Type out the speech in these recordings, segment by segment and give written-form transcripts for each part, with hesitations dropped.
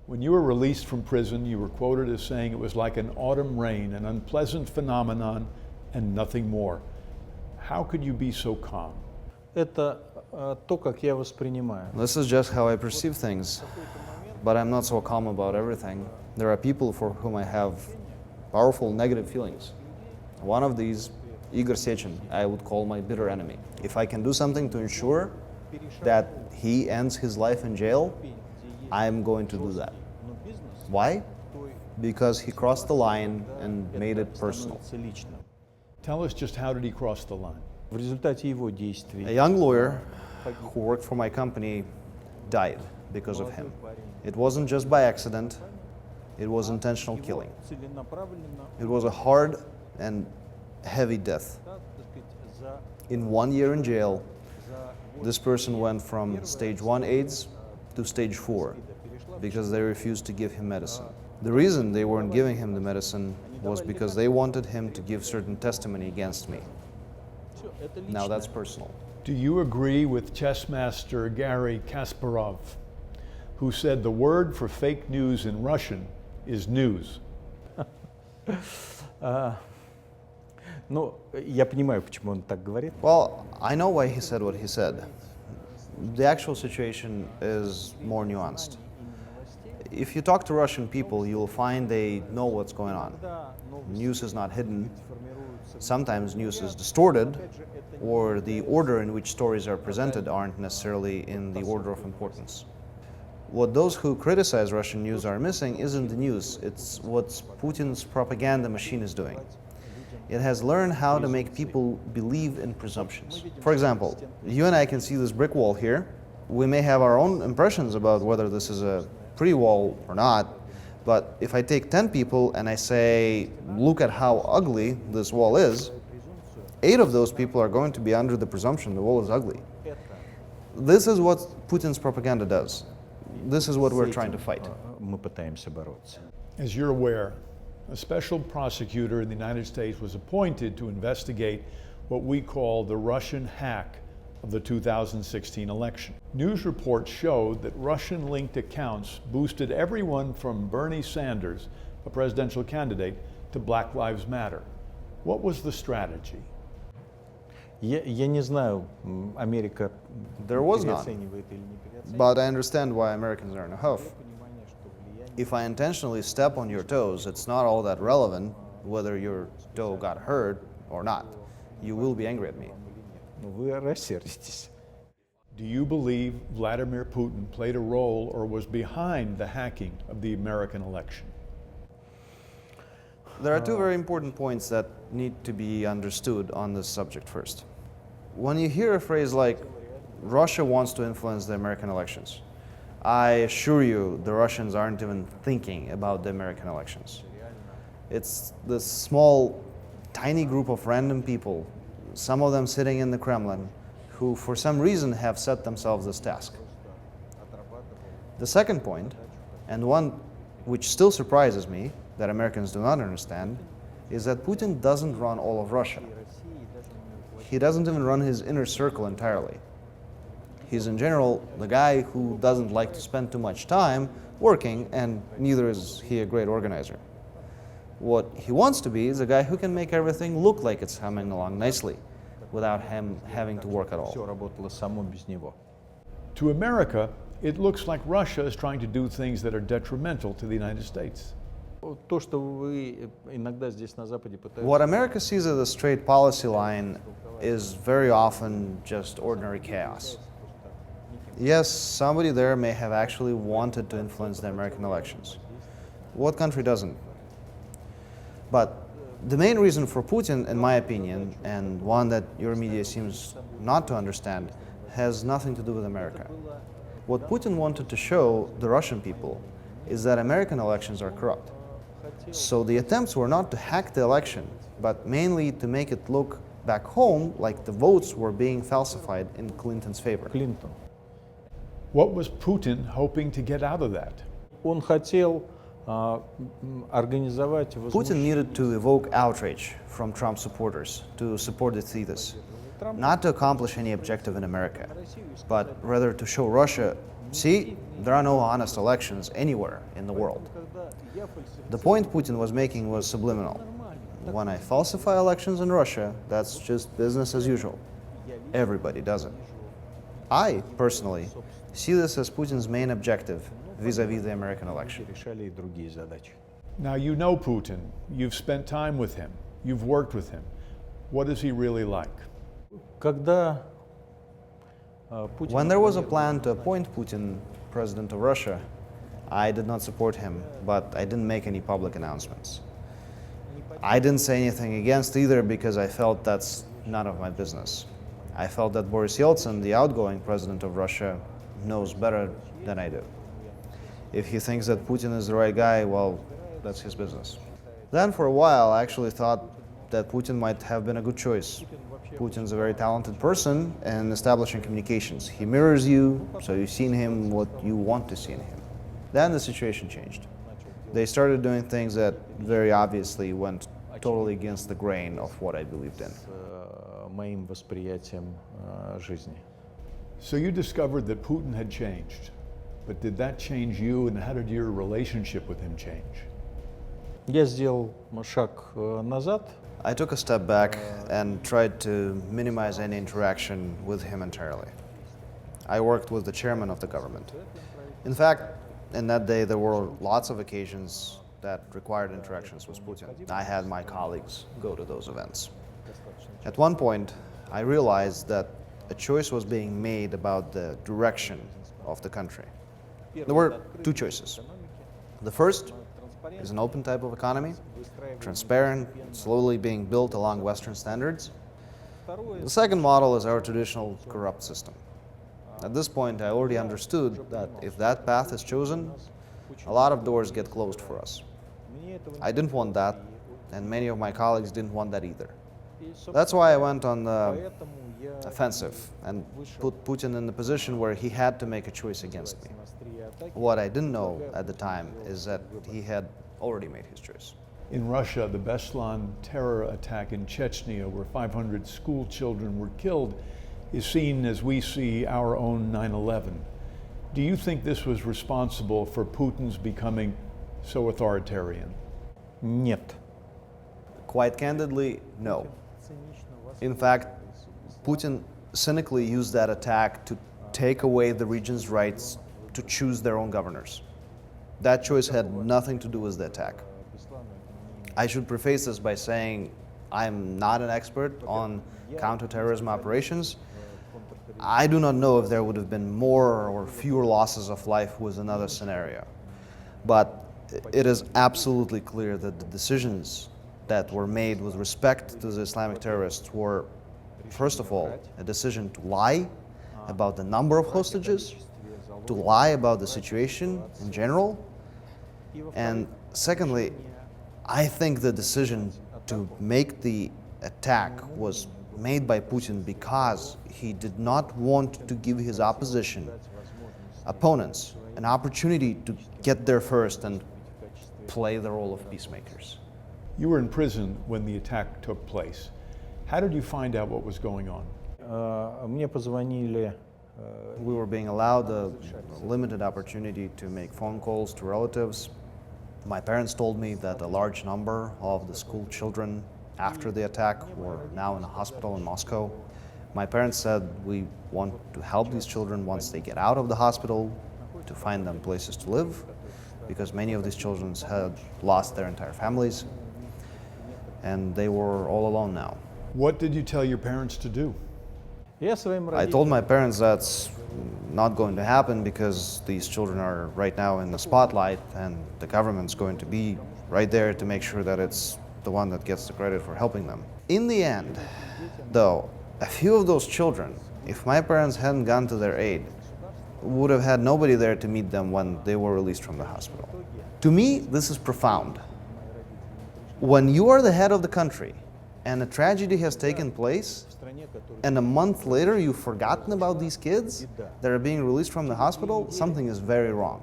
When you were released from prison, you were quoted as saying it was like an autumn rain, an unpleasant phenomenon, and nothing more. How could you be so calm? Это то, как я воспринимаю. This is just how I perceive things, but I'm not so calm about everything. There are people for whom I have powerful negative feelings. One of these, Igor Sechin, I would call my bitter enemy. If I can do something to ensure that he ends his life in jail, I'm going to do that. Why? Because he crossed the line and made it personal. Tell us just how did he cross the line? В результате его действий A young lawyer who worked for my company died because of him. It wasn't just by accident, it was intentional killing. It was a hard and heavy death. In 1 year in jail, this person went from stage 1 AIDS to stage 4 because they refused to give him medicine. The reason they weren't giving him the medicine was because they wanted him to give certain testimony against me. Now that's personal. Do you agree with chess master Garry Kasparov, who said the word for fake news in Russian is news? Ну, я понимаю, почему он так говорит. Well, I know why he said what he said. The actual situation is more nuanced. If you talk to Russian people, you'll find they know what's going on. News is not hidden. Sometimes news is distorted, or the order in which stories are presented aren't necessarily in the order of importance. What those who criticize Russian news are missing isn't the news, it's what Putin's propaganda machine is doing. It has learned how to make people believe in presumptions. For example, you and I can see this brick wall here. We may have our own impressions about whether this is a pretty wall or not, but if I take 10 people and I say, look at how ugly this wall is, 8 of those people are going to be under the presumption the wall is ugly. This is what Putin's propaganda does. This is what we're trying to fight. Мы пытаемся бороться. As you're aware, a special prosecutor in the United States was appointed to investigate what we call the Russian hack of the 2016 election. News reports showed that Russian-linked accounts boosted everyone from Bernie Sanders, a presidential candidate, to Black Lives Matter. What was the strategy? Я не знаю, Америка There was none. переоценивает или не переоценивает. But I understand why Americans are in a huff. If I intentionally step on your toes, it's not all that relevant whether your toe got hurt or not. You will be angry at me. Ну, вы рассердитесь. Do you believe Vladimir Putin played a role or was behind the hacking of the American election? There are two very important points that need to be understood on this subject first. When you hear a phrase like, Russia wants to influence the American elections, I assure you the Russians aren't even thinking about the American elections. It's this small, tiny group of random people, some of them sitting in the Kremlin, who for some reason have set themselves this task. The second point, and one which still surprises me, that Americans do not understand, is that Putin doesn't run all of Russia. He doesn't even run his inner circle entirely. He's in general the guy who doesn't like to spend too much time working, and neither is he a great organizer. What he wants to be is a guy who can make everything look like it's coming along nicely, without him having to work at all. Все работало само без него. To America, it looks like Russia is trying to do things that are detrimental to the United States. То, что вы иногда здесь на Западе пытаетесь... What America sees as a straight policy line is very often just ordinary chaos. Yes, somebody there may have actually wanted to influence the American elections. What country doesn't? But the main reason for Putin, in my opinion, and one that your media seems not to understand, has nothing to do with America. What Putin wanted to show the Russian people is that American elections are corrupt. So the attempts were not to hack the election, but mainly to make it look back home like the votes were being falsified in Clinton's favor. Клинтон. What was Putin hoping to get out of that? Он хотел организовать Putin needed to evoke outrage from Trump supporters to support its thesis, not to accomplish any objective in America, but rather to show Russia See, there are no honest elections anywhere in the world. The point Putin was making was subliminal. When I falsify elections in Russia, that's just business as usual. Everybody does it. I, personally, see this as Putin's main objective vis-a-vis the American election. Решали и другие задачи. Now, you know Putin. You've spent time with him. You've worked with him. What is he really like? Когда Путин... When there was a plan to appoint Putin president of Russia, I did not support him, but I didn't make any public announcements. I didn't say anything against either because I felt that's none of my business. I felt that Boris Yeltsin, the outgoing president of Russia, knows better than I do. If he thinks that Putin is the right guy, well, that's his business. Then for a while, I actually thought that Putin might have been a good choice. Putin's a very talented person in establishing communications. He mirrors you, so you see in him what you want to see in him. Then the situation changed. They started doing things that very obviously went totally against the grain of what I believed in. С моим восприятием жизни. So you discovered that Putin had changed. But did that change you, and how did your relationship with him change? Я сделал шаг назад. I took a step back and tried to minimize any interaction with him entirely. I worked with the chairman of the government. In fact, in that day there were lots of occasions that required interactions with Putin. I had my colleagues go to those events. At one point, I realized that a choice was being made about the direction of the country. There were two choices. The first is an open type of economy, transparent, slowly being built along Western standards. The second model is our traditional corrupt system. At this point, I already understood that if that path is chosen, a lot of doors get closed for us. I didn't want that, and many of my colleagues didn't want that either. That's why I went on the offensive and put Putin in the position where he had to make a choice against me. What I didn't know at the time is that he had already made his choice. In Russia, the Beslan terror attack in Chechnya, where 500 school children were killed, is seen as we see our own 9/11. Do you think this was responsible for Putin's becoming so authoritarian? Нет. Quite candidly, no. In fact, Putin cynically used that attack to take away the region's rights to choose their own governors. That choice had nothing to do with the attack. I should preface this by saying I'm not an expert on counterterrorism operations. I do not know if there would have been more or fewer losses of life with another scenario. But it is absolutely clear that the decisions that were made with respect to the Islamic terrorists were, first of all, a decision to lie about the number of hostages, to lie about the situation in general, and secondly, I think the decision to make the attack was made by Putin because he did not want to give his opponents, an opportunity to get there first and play the role of peacemakers. You were in prison when the attack took place. How did you find out what was going on? Мне позвонили. We were being allowed a limited opportunity to make phone calls to relatives. My parents told me that a large number of the school children after the attack were now in a hospital in Moscow. My parents said we want to help these children once they get out of the hospital, to find them places to live, because many of these children had lost their entire families and they were all alone now. What did you tell your parents to do? Я своим I told my parents that's not going to happen because these children are right now in the spotlight and the government's going to be right there to make sure that it's the one that gets the credit for helping them. In the end, though, a few of those children, if my parents hadn't gone to their aid, would have had nobody there to meet them when they were released from the hospital. To me, this is profound. When you are the head of the country and a tragedy has taken place, and a month later you've forgotten about these kids that are being released from the hospital, something is very wrong.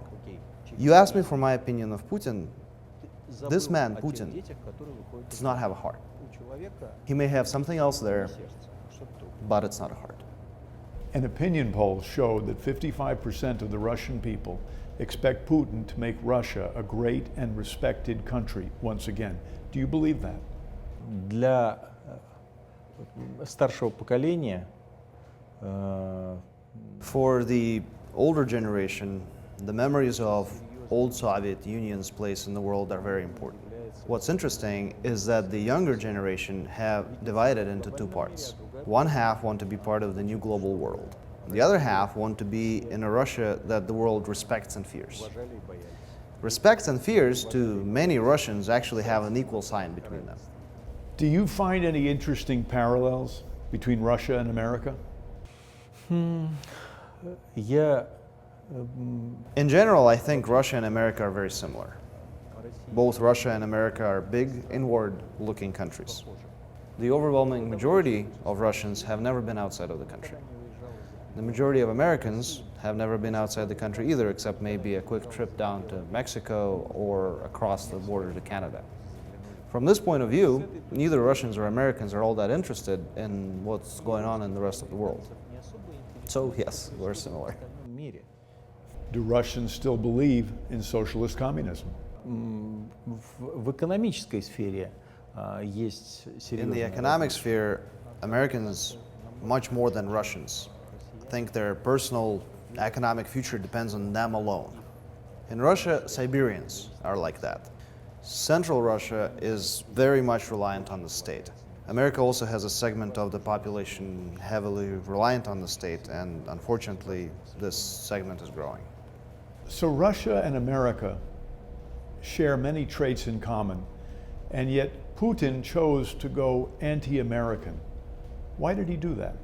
You asked me for my opinion of Putin. This man, Putin, does not have a heart. He may have something else there, but it's not a heart. An opinion poll showed that 55% of the Russian people expect Putin to make Russia a great and respected country once again. Do you believe that? Для старшего поколения For the older generation, the memories of old Soviet Union's place in the world are very important. What's interesting is that the younger generation have divided into two parts. One half want to be part of the new global world. The other half want to be in a Russia that the world respects and fears. Respect and fears to many Russians actually have an equal sign between them. Do you find any interesting parallels between Russia and America? я In general, I think Russia and America are very similar. Both Russia and America are big, inward-looking countries. The overwhelming majority of Russians have never been outside of the country. The majority of Americans have never been outside the country either, except maybe a quick trip down to Mexico or across the border to Canada. From this point of view, neither Russians or Americans are all that interested in what's going on in the rest of the world. So yes, we're similar. мире. Do Russians still believe in socialist communism? В экономической сфере есть In the серьезные economic sphere, Americans, much more than Russians, think their personal economic future depends on them alone. In Russia, Siberians are like that. Central Russia is very much reliant on the state. America also has a segment of the population heavily reliant on the state, and unfortunately, this segment is growing. So Russia and America share many traits in common, and yet Putin chose to go anti-American. Why did he do that?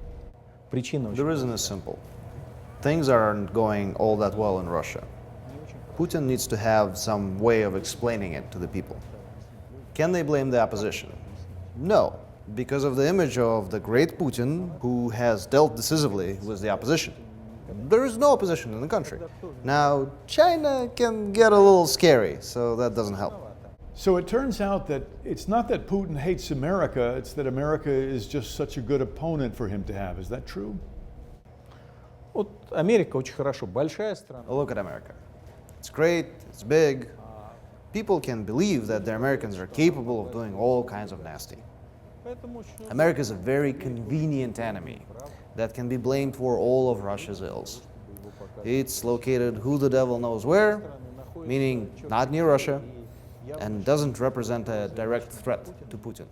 Причина The очень reason is simple. Things aren't going all that well in Russia. Putin needs to have some way of explaining it to the people. Can they blame the opposition? No, because of the image of the great Putin, who has dealt decisively with the opposition. There is no opposition in the country. Now, China can get a little scary, so that doesn't help. So it turns out that it's not that Putin hates America, it's that America is just such a good opponent for him to have. Is that true? Вот Америка очень хорошо, большая страна. Look at America. It's great, it's big. People can believe that the Americans are capable of doing all kinds of nasty. America is a very convenient enemy that can be blamed for all of Russia's ills. It's located who the devil knows where, meaning not near Russia, and doesn't represent a direct threat to Putin.